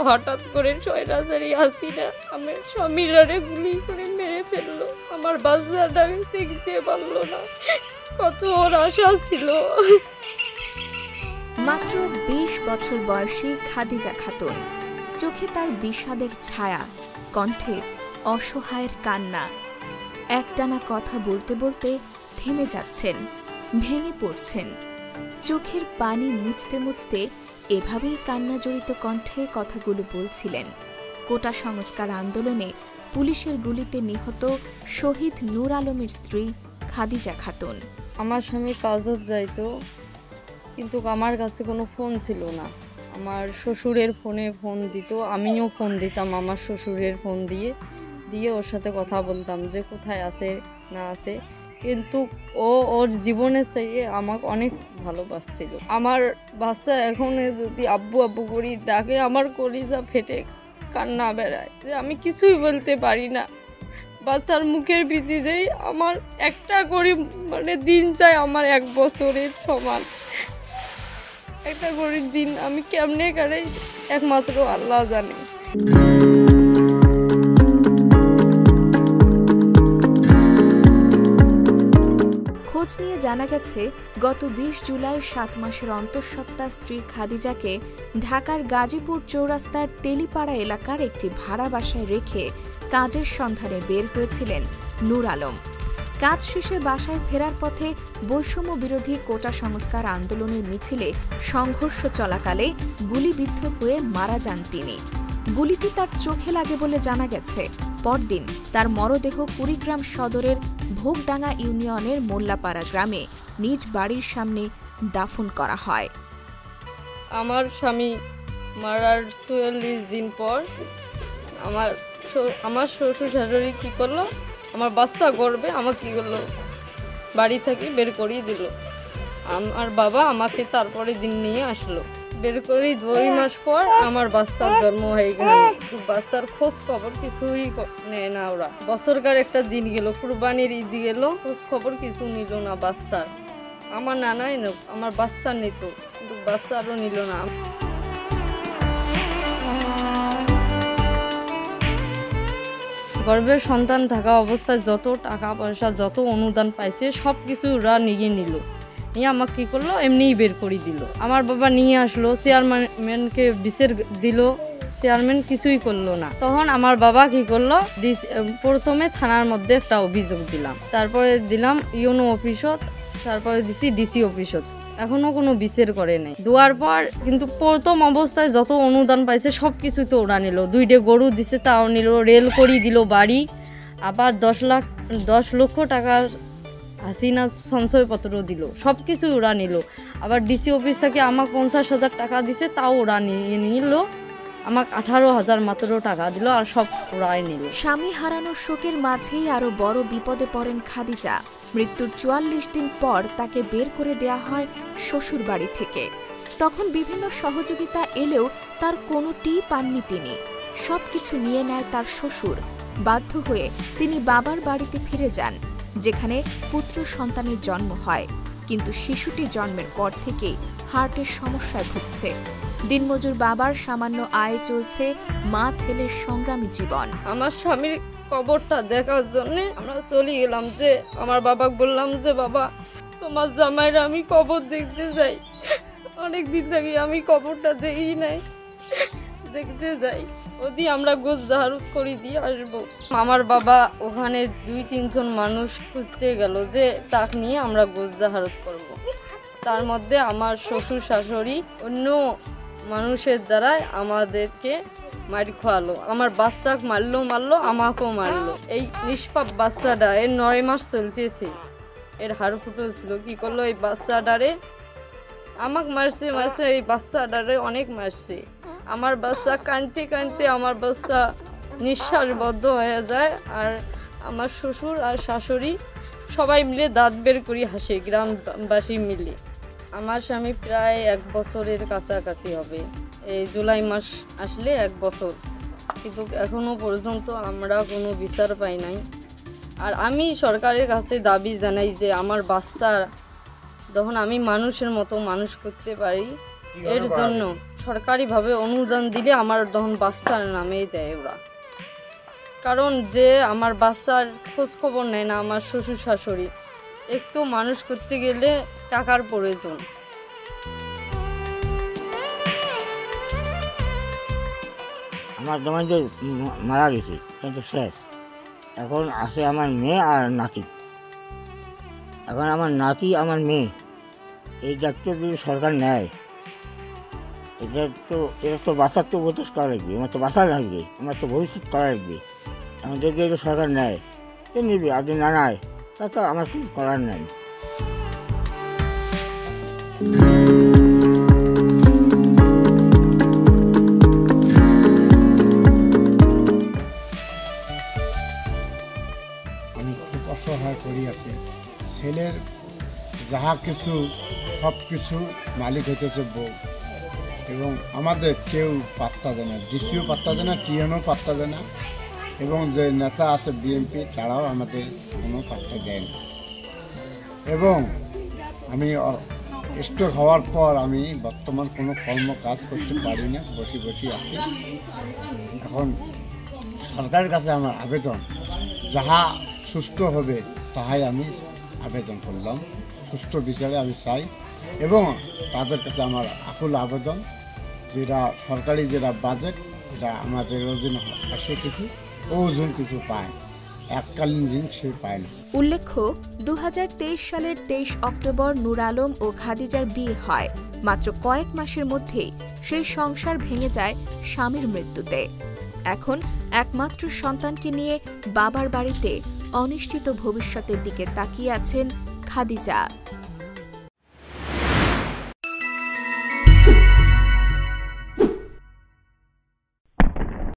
হঠাৎ করে সৈরাচারী হাসিনা আমার স্বামীরারে গুলি করে মেরে ফেললো। আমার বাচ্চাটা দেখতে পারলো না, কত ওর আশা ছিল। মাত্র 20 বছর বয়সী খাদিজা খাতুন, চোখে তার বিষাদের ছায়া, কণ্ঠে অসহায়ের কান্না। একটানা কথা বলতে বলতে থেমে যাচ্ছেন, ভেঙে পড়ছেন। চোখের পানি মুছতে মুছতে এভাবেই কান্না জড়িত কণ্ঠে কথাগুলো বলছিলেন কোটা সংস্কার আন্দোলনে পুলিশের গুলিতে নিহত শহীদ নূর আলমের স্ত্রী খাদিজা খাতুন। আমার স্বামী কাজত যাইতো, কিন্তু আমার কাছে কোনো ফোন ছিল না। আমার শ্বশুরের ফোনে ফোন দিত, আমিও ফোন দিতাম আমার শ্বশুরের ফোন দিয়ে ওর সাথে কথা বলতাম যে কোথায় আছে না আছে। কিন্তু ও ওর জীবনের চাইয়ে আমাকে অনেক ভালোবাসছিল। আমার বাচ্চা এখন যদি আব্বু আব্বু করি ডাকে, আমার কলিজা ফেটে কান্না বেড়ায় যে আমি কিছুই বলতে পারি না। বাচ্চার মুখের ভিত্তিতেই আমার একটা গরিব দিন চাই আমার 1 বছরের সমান। একটা গরিব দিন আমি কেমনে কাটাই একমাত্র আল্লাহ জানে। খোঁজ নিয়ে জানা গেছে গত 20 জুলাই 7 মাসের অন্তঃসত্ত্বা স্ত্রী খাদিজাকে ঢাকার গাজীপুর চৌরাস্তার তেলিপাড়া এলাকার একটি ভাড়া বাসায় রেখে কাজের সন্ধানে বের হয়েছিলেন নূর আলম। কাজ শেষে বাসায় ফেরার পথে বৈষম্য বিরোধী কোটা সংস্কার আন্দোলনের মিছিলে সংঘর্ষ চলাকালে গুলিবিদ্ধ হয়ে মারা যান তিনি। গুলিটি তার চোখে লাগে বলে জানা গেছে। পরদিন তার মরদেহ কুড়িগ্রাম সদরের ভোগডাঙ্গা ইউনিয়নের মোল্লাপাড়া গ্রামে নিজ বাড়ির সামনে দাফন করা হয়। আমার স্বামী মারার 44 দিন পর আমার শ্বশুর শাশুড়ি কী করলো, আমার বাচ্চা গর্বে আমাকে কী করলো, বাড়ি থেকে বের করিয়ে দিল। আমার বাবা আমাকে তারপরে দিন নিয়ে আসলো, বের করে 2 মাস পর আমার বাচ্চার জন্ম হয়ে গেল। কিন্তু বাচ্চার খোঁজ খবর কিছুই নেয় না ওরা। বছরকার একটা দিন গেল, কুরবানির ঈদ গেল, খোঁজ খবর কিছু নিল না বাচ্চার। আমার নানাই আমার বাচ্চা নিত, কিন্তু বাচ্চারও নিল না। গর্ভের সন্তান থাকা অবস্থায় যত টাকা পয়সা যত অনুদান পাইছে সব কিছু ওরা নিয়ে নিল, নিয়ে আমাকে কী করলো এমনিই বের করে দিল। আমার বাবা নিয়ে আসলো, চেয়ারম্যানকে বিচার দিল, চেয়ারম্যান কিছুই করলো না। তখন আমার বাবা কি করলো, প্রথমে থানার মধ্যে একটা অভিযোগ দিলাম, তারপরে দিলাম ইউনো অফিসত, তারপরে দিছি ডিসি অফিসত, এখনো কোনো বিচার করে নাই। দেওয়ার পর কিন্তু প্রথম অবস্থায় যত অনুদান পাইছে সব কিছুই তো ওরা নিল। 2টা গরু দিছে তাও নিল, রেল করি দিল বাড়ি, আবার 10 লক্ষ টাকার হাসিনা সঞ্চয়পত্র দিল, সব কিছু ওরা নিল। আবার ডিসি অফিস থেকে আমাকে 50,000 টাকা দিছে, তাও ওরা নিয়ে নিল। আমাকে 18,000 মাত্র টাকা দিল, আর সব ওরাই নিল। স্বামী হারানোর শোকের মাঝেই আরো বড় বিপদে পড়েন খাদিজা। মৃত্যুর 44 দিন পর তাকে বের করে দেয়া হয় শ্বশুর বাড়ি থেকে। তখন বিভিন্ন সহযোগিতা এলেও তার কোনোটিই পাননি তিনি। সবকিছু নিয়ে নেয় তার শ্বশুর। বাধ্য হয়ে তিনি বাবার বাড়িতে ফিরে যান, যেখানে পুত্র সন্তানের জন্ম হয়। কিন্তু শিশুটি জন্মের পর থেকেই হার্টের সমস্যায় ভুগছে। দিনমজুর বাবার সামান্য আয়ে চলছে মা ছেলের সংগ্রামী জীবন। আমার স্বামীর কবরটা দেখার জন্য আমরা চলে গেলাম, যে আমার বাবাকে বললাম যে বাবা তোমার জামাইরা আমি কবর দেখতে যাই, অনেক দিন থেকে আমি কবরটা দেখি নাই, দেখতে যাই, ওদি আমরা গোছ জাহারত করে দিয়ে আসবো। আমার বাবা ওখানে 2-3 জন মানুষ খুঁজতে গেল যে তাকে নিয়ে আমরা গোছ জাহারত করব। তার মধ্যে আমার শ্বশুর শাশুড়ি অন্য মানুষের দ্বারাই আমাদেরকে মার খোয়ালো। আমার বাচ্চাকে মারলো, আমাকেও মারলো। এই নিষ্পাপ বাচ্চাটা এর 9 মাস চলতেছে, এর হাড় ফুটো ছিল। কি করলো, এই বাচ্চাটারে আমাকে মারছে, এই বাচ্চাটারে অনেক মারছে। আমার বাচ্চা কাঁদতে কাঁদতে আমার বাচ্চা নিঃশ্বাস বদ্ধ হয়ে যায়। আর আমার শ্বশুর আর শাশুড়ি সবাই মিলে দাঁত বের করি হাসে, গ্রামবাসী মিলে। আমার স্বামী প্রায় 1 বছরের কাছাকাছি হবে, এই জুলাই মাস আসলে 1 বছর, কিন্তু এখনো পর্যন্ত আমরা কোনো বিচার পাই নাই। আর আমি সরকারের কাছে দাবি জানাই যে আমার বাচ্চা যখন আমি মানুষের মতো মানুষ করতে পারি, এর জন্য সরকারিভাবে অনুদান দিলে আমার তখন বাচ্চার নামেই দেয় ওরা। কারণ যে আমার বাচ্চার খোঁজ খবর নেয় না আমার শ্বশুর শাশুড়ি, একটু মানুষ করতে গেলে টাকার প্রয়োজন। আমার জামাই যে মারা গেছে কিন্তু শেষ, এখন আছে আমার মেয়ে আর নাতি। এখন আমার নাতি আমার মেয়ে, এই দায়িত্ব যদি সরকার নেয়, এটা তো বাঁচার তো উপদেশ করা লাগবে, আমার তো বাঁচা লাগবে, আমার তো ভবিষ্যৎ করা লাগবে। এখন যদি এটা সরকার নেয় তো নেবে, আর যদি না নেয় তা তো আমার কিছু করার নাই। আমি খুব অসহায় করি আছি। ছেলের যাহা কিছু সব কিছু মালিক হইতেছে বউ, এবং আমাদের কেউ পাত্তা দেয় না, ডিসিও পাত্তা দেয় না, টিএনও পাত্তা দেয় না, এবং যে নেতা আছে বিএনপি তারাও আমাদের কোনো পাত্তা দেয় না। এবং আমি স্ট্রোক হওয়ার পর আমি বর্তমান কোনো কর্ম কাজ করতে পারি না, বসে বসে আছি। এখন সরকারের কাছে আমার আবেদন, যাহা সুস্থ হবে তাহাই আমি আবেদন করলাম, সুস্থ বিচারে আমি চাই। এবং তাদের কাছে আমার আকুল আবেদন, যেটা সরকারি যেটা বাজেট, এটা আমাদের ওজন আসে কিছু, ওজন কিছু পায়, এককালীন ঋণ সে পায় না। উল্লেখ্য, 2023 সালের 23 অক্টোবর নূর আলম ও খাদিজার বিয়ে হয়। মাত্র কয়েক মাসের মধ্যেই সেই সংসার ভেঙে যায় স্বামীর মৃত্যুতে। এখন একমাত্র সন্তানকে নিয়ে বাবার বাড়িতে অনিশ্চিত ভবিষ্যতের দিকে তাকিয়ে আছেন খাদিজা।